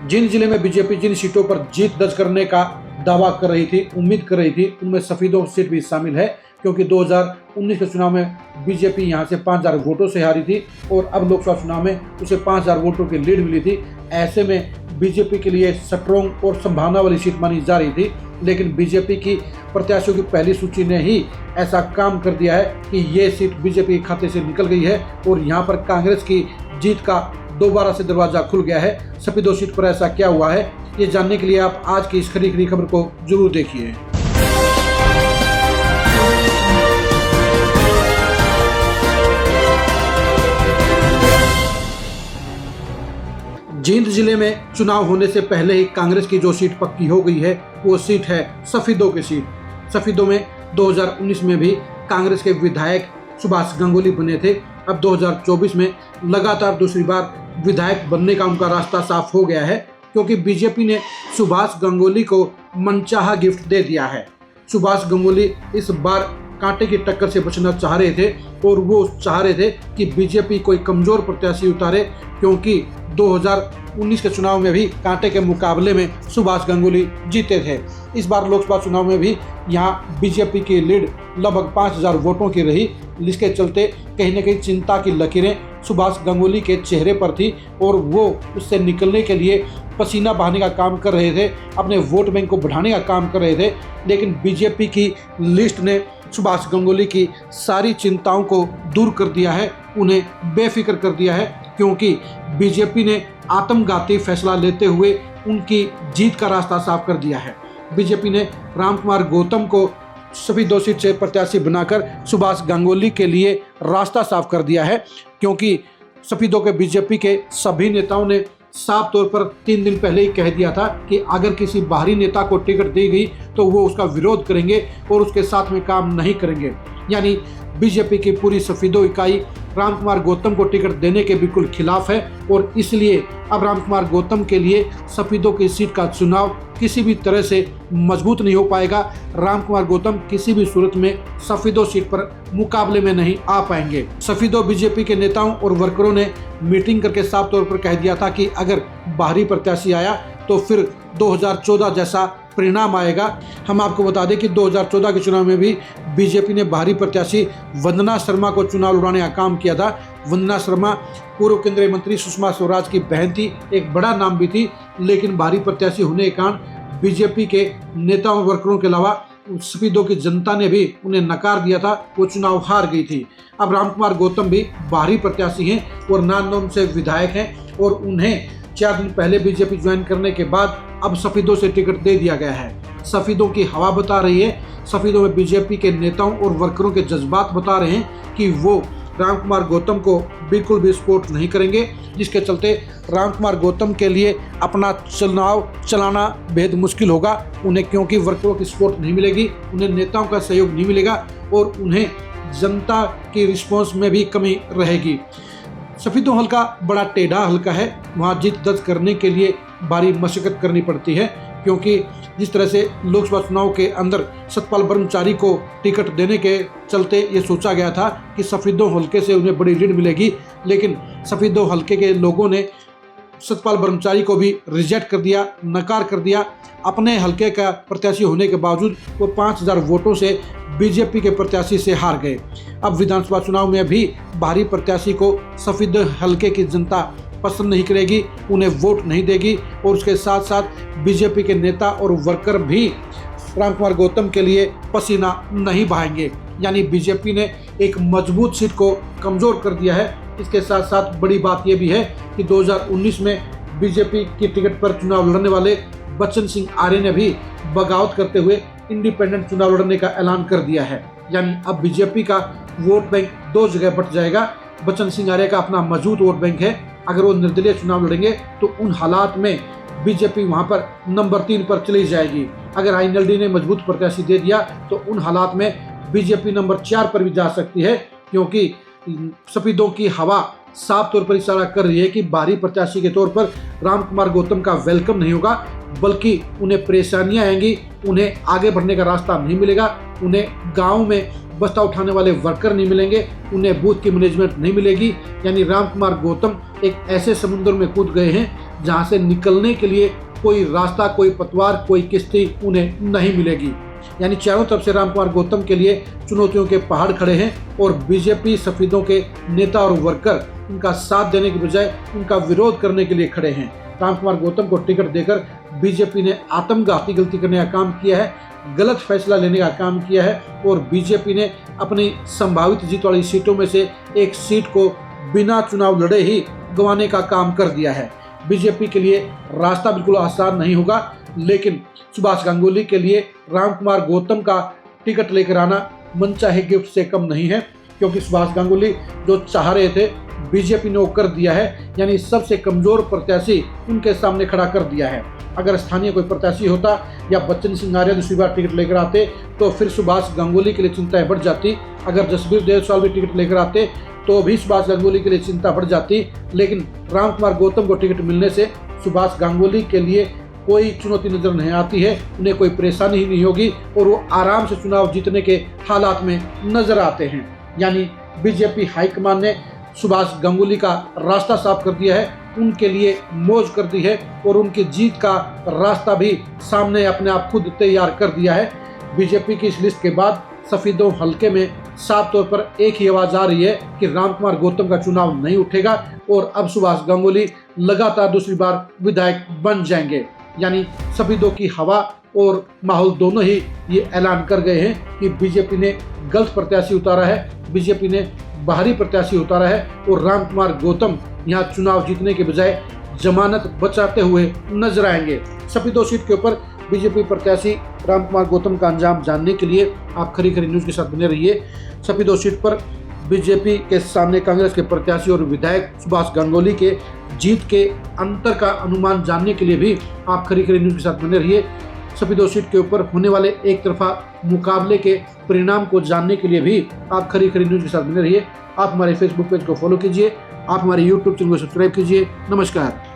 जिन जिले में बीजेपी जिन सीटों पर जीत दर्ज करने का दावा कर रही थी, उम्मीद कर रही थी, उनमें सफीदों सीट भी शामिल है, क्योंकि 2019 के चुनाव में बीजेपी यहां से 5000 वोटों से हारी थी और अब लोकसभा चुनाव में उसे 5000 वोटों की लीड मिली थी। ऐसे में बीजेपी के लिए स्ट्रॉन्ग और संभावना वाली सीट मानी जा रही थी, लेकिन बीजेपी की प्रत्याशियों की पहली सूची ने ही ऐसा काम कर दिया है कि ये सीट बीजेपी के खाते से निकल गई है और यहाँ पर कांग्रेस की जीत का दोबारा से दरवाजा खुल गया है। सफीदों सीट पर ऐसा क्या हुआ है, ये जानने के लिए आप आज की इस खरी खबर को जरूर देखिए। जींद जिले में चुनाव होने से पहले ही कांग्रेस की जो सीट पक्की हो गई है, वो सीट है सफीदों की सीट। सफीदों में 2019 में भी कांग्रेस के विधायक सुभाष गंगोली बने थे। अब 2024 में लगातार दूसरी बार विधायक बनने का उनका रास्ता साफ हो गया है, क्योंकि बीजेपी ने सुभाष गंगोली को मनचाहा गिफ्ट दे दिया है। सुभाष गंगोली इस बार कांटे की टक्कर से बचना चाह रहे थे और वो चाह रहे थे कि बीजेपी कोई कमजोर प्रत्याशी उतारे, क्योंकि 2019 के चुनाव में भी कांटे के मुकाबले में सुभाष गंगोली जीते थे। इस बार लोकसभा चुनाव में भी यहाँ बीजेपी की लीड लगभग 5000 वोटों की रही, जिसके चलते कहीं न कहीं चिंता की लकीरें सुभाष गंगोली के चेहरे पर थी और वो उससे निकलने के लिए पसीना बहाने का काम कर रहे थे, अपने वोट बैंक को बढ़ाने का काम कर रहे थे। लेकिन बीजेपी की लिस्ट ने सुभाष गंगोली की सारी चिंताओं को दूर कर दिया है, उन्हें बेफिक्र कर दिया है, क्योंकि बीजेपी ने आत्मघाती फैसला लेते हुए उनकी जीत का रास्ता साफ कर दिया है। बीजेपी ने रामकुमार गौतम को सफीदों सीट से प्रत्याशी बनाकर सुभाष गंगोली के लिए रास्ता साफ कर दिया है, क्योंकि सफीदों के बीजेपी के सभी नेताओं ने साफ तौर पर 3 दिन पहले ही कह दिया था कि अगर किसी बाहरी नेता को टिकट दी गई तो वो उसका विरोध करेंगे और उसके साथ में काम नहीं करेंगे। यानी बीजेपी की पूरी सफीदों इकाई रामकुमार गौतम को टिकट देने के बिल्कुल खिलाफ है और इसलिए अब रामकुमार गौतम के लिए सफीदों की सीट का चुनाव किसी भी तरह से मजबूत नहीं हो पाएगा। रामकुमार गौतम किसी भी सूरत में सफीदों सीट पर मुकाबले में नहीं आ पाएंगे। सफीदों बीजेपी के नेताओं और वर्करों ने मीटिंग करके साफ तौर पर कह दिया था कि अगर बाहरी प्रत्याशी आया तो फिर 2014 जैसा परिणाम आएगा। हम आपको बता दें कि 2014 के चुनाव में भी बीजेपी ने बाहरी प्रत्याशी वंदना शर्मा को चुनाव लड़ाने का काम किया था। वंदना शर्मा पूर्व केंद्रीय मंत्री सुषमा स्वराज की बहन थी, एक बड़ा नाम भी थी, लेकिन बाहरी प्रत्याशी होने के कारण बीजेपी के नेताओं वर्करों के अलावा सफीदों की जनता ने भी उन्हें नकार दिया था, वो चुनाव हार गई थी। अब रामकुमार गौतम भी बाहरी प्रत्याशी हैं और नांदौल से विधायक हैं और उन्हें 4 दिन पहले बीजेपी ज्वाइन करने के बाद अब सफीदों से टिकट दे दिया गया है। सफीदों की हवा बता रही है, सफीदों में बीजेपी के नेताओं और वर्करों के जज्बात बता रहे हैं कि वो रामकुमार गौतम को बिल्कुल भी सपोर्ट नहीं करेंगे, जिसके चलते रामकुमार गौतम के लिए अपना चुनाव चलाना बेहद मुश्किल होगा उन्हें, क्योंकि वर्करों की सपोर्ट नहीं मिलेगी, उन्हें नेताओं का सहयोग नहीं मिलेगा और उन्हें जनता की रिस्पॉन्स में भी कमी रहेगी। सफीदों हल्का बड़ा टेढ़ा हल्का है, वहाँ जीत दर्ज करने के लिए भारी मशक्कत करनी पड़ती है, क्योंकि जिस तरह से लोकसभा चुनाव के अंदर सतपाल ब्रह्मचारी को टिकट देने के चलते ये सोचा गया था कि सफीदों हल्के से उन्हें बड़ी लीड मिलेगी, लेकिन सफीदों हल्के के लोगों ने सतपाल ब्रह्मचारी को भी रिजेक्ट कर दिया, नकार कर दिया। अपने हल्के का प्रत्याशी होने के बावजूद वो 5000 वोटों से बीजेपी के प्रत्याशी से हार गए। अब विधानसभा चुनाव में भी बाहरी प्रत्याशी को सफीद हल्के की जनता पसंद नहीं करेगी, उन्हें वोट नहीं देगी और उसके साथ साथ बीजेपी के नेता और वर्कर भी रामकुमार गौतम के लिए पसीना नहीं बहाएंगे। यानी बीजेपी ने एक मजबूत सीट को कमज़ोर कर दिया है। इसके साथ साथ बड़ी बात यह भी है कि 2019 में बीजेपी की टिकट पर चुनाव लड़ने वाले बच्चन सिंह आर्य ने भी बगावत करते हुए इंडिपेंडेंट चुनाव लड़ने का ऐलान कर दिया है। यानी अब बीजेपी का वोट बैंक 2 जगह बट जाएगा। बच्चन सिंह आर्य का अपना मजबूत वोट बैंक है, अगर वो निर्दलीय चुनाव लड़ेंगे तो उन हालात में बीजेपी वहां पर नंबर 3 पर चली जाएगी। अगर आईएनएलडी ने मजबूत प्रत्याशी दे दिया तो उन हालात में बीजेपी नंबर 4 पर भी जा सकती है, क्योंकि सफीदों की हवा साफ तौर पर इशारा कर रही है कि बाहरी प्रत्याशी के तौर पर रामकुमार गौतम का वेलकम नहीं होगा, बल्कि उन्हें परेशानियां आएंगी, उन्हें आगे बढ़ने का रास्ता नहीं मिलेगा, उन्हें गांव में बस्ता उठाने वाले वर्कर नहीं मिलेंगे, उन्हें बूथ की मैनेजमेंट नहीं मिलेगी। यानी रामकुमार गौतम एक ऐसे समुद्र में कूद गए हैं जहां से निकलने के लिए कोई रास्ता, कोई पतवार, कोई किश्ती उन्हें नहीं मिलेगी। यानी चारों तरफ से रामकुमार गौतम के लिए चुनौतियों के पहाड़ खड़े हैं और बीजेपी सफेदों के नेता और वर्कर उनका साथ देने के बजाय उनका विरोध करने के लिए खड़े हैं। रामकुमार गौतम को टिकट देकर बीजेपी ने आत्मघाती गलती करने का काम किया है, गलत फैसला लेने का काम किया है और बीजेपी ने अपनी संभावित जीत वाली सीटों में से एक सीट को बिना चुनाव लड़े ही गंवाने का काम कर दिया है। बीजेपी के लिए रास्ता बिल्कुल आसान नहीं होगा, लेकिन सुभाष गांगुली के लिए रामकुमार गौतम का टिकट लेकर आना मनचाहे गिफ्ट से कम नहीं है, क्योंकि सुभाष गांगुली जो चाह रहे थे बीजेपी ने वो कर दिया है। यानी सबसे कमजोर प्रत्याशी उनके सामने खड़ा कर दिया है। अगर स्थानीय कोई प्रत्याशी होता या बच्चन सिंह आर्य दूसरी बार टिकट लेकर आते तो फिर सुभाष गांगुली के लिए चिंताएं बढ़ जाती। अगर जसबीर जायसवाल भी टिकट लेकर आते तो भी सुभाष गांगुली के लिए चिंता बढ़ जाती। लेकिन रामकुमार गौतम को टिकट मिलने से सुभाष गांगुली के लिए कोई चुनौती नजर नहीं आती है, उन्हें कोई परेशानी ही नहीं होगी और वो आराम से चुनाव जीतने के हालात में नजर आते हैं। यानी बीजेपी हाईकमान ने सुभाष गांगुली का रास्ता साफ कर दिया है, उनके लिए मौज कर दी है और उनकी जीत का रास्ता भी सामने अपने आप खुद तैयार कर दिया है। बीजेपी की इस लिस्ट के बाद सफेदों हल्के में साफ तौर पर एक ही आवाज आ रही है कि रामकुमार गौतम का चुनाव नहीं उठेगा और अब सुभाष गांगुली लगातार दूसरी बार विधायक बन जाएंगे। यानी सफेदों की हवा और माहौल दोनों ही ये ऐलान कर गए हैं कि बीजेपी ने गलत प्रत्याशी उतारा है, बीजेपी ने बाहरी प्रत्याशी उतारा है और रामकुमार गौतम यहाँ चुनाव जीतने के बजाय जमानत बचाते हुए नजर आएंगे। सफेदों सीट के ऊपर बीजेपी प्रत्याशी रामकुमार गौतम का अंजाम जानने के लिए आप खरी खरी न्यूज के साथ बने रहिए। सफेदों सीट पर बीजेपी के सामने कांग्रेस के प्रत्याशी और विधायक सुभाष गांगुली के जीत के अंतर का अनुमान जानने के लिए भी आप खरी खरी न्यूज के साथ बने रहिए। सफेदों सीट के ऊपर होने वाले एक तरफा मुकाबले के परिणाम को जानने के लिए भी आप खरी खरी न्यूज के साथ बने रहिए। आप हमारे फेसबुक पेज को फॉलो कीजिए, आप हमारे यूट्यूब चैनल को सब्सक्राइब कीजिए। नमस्कार।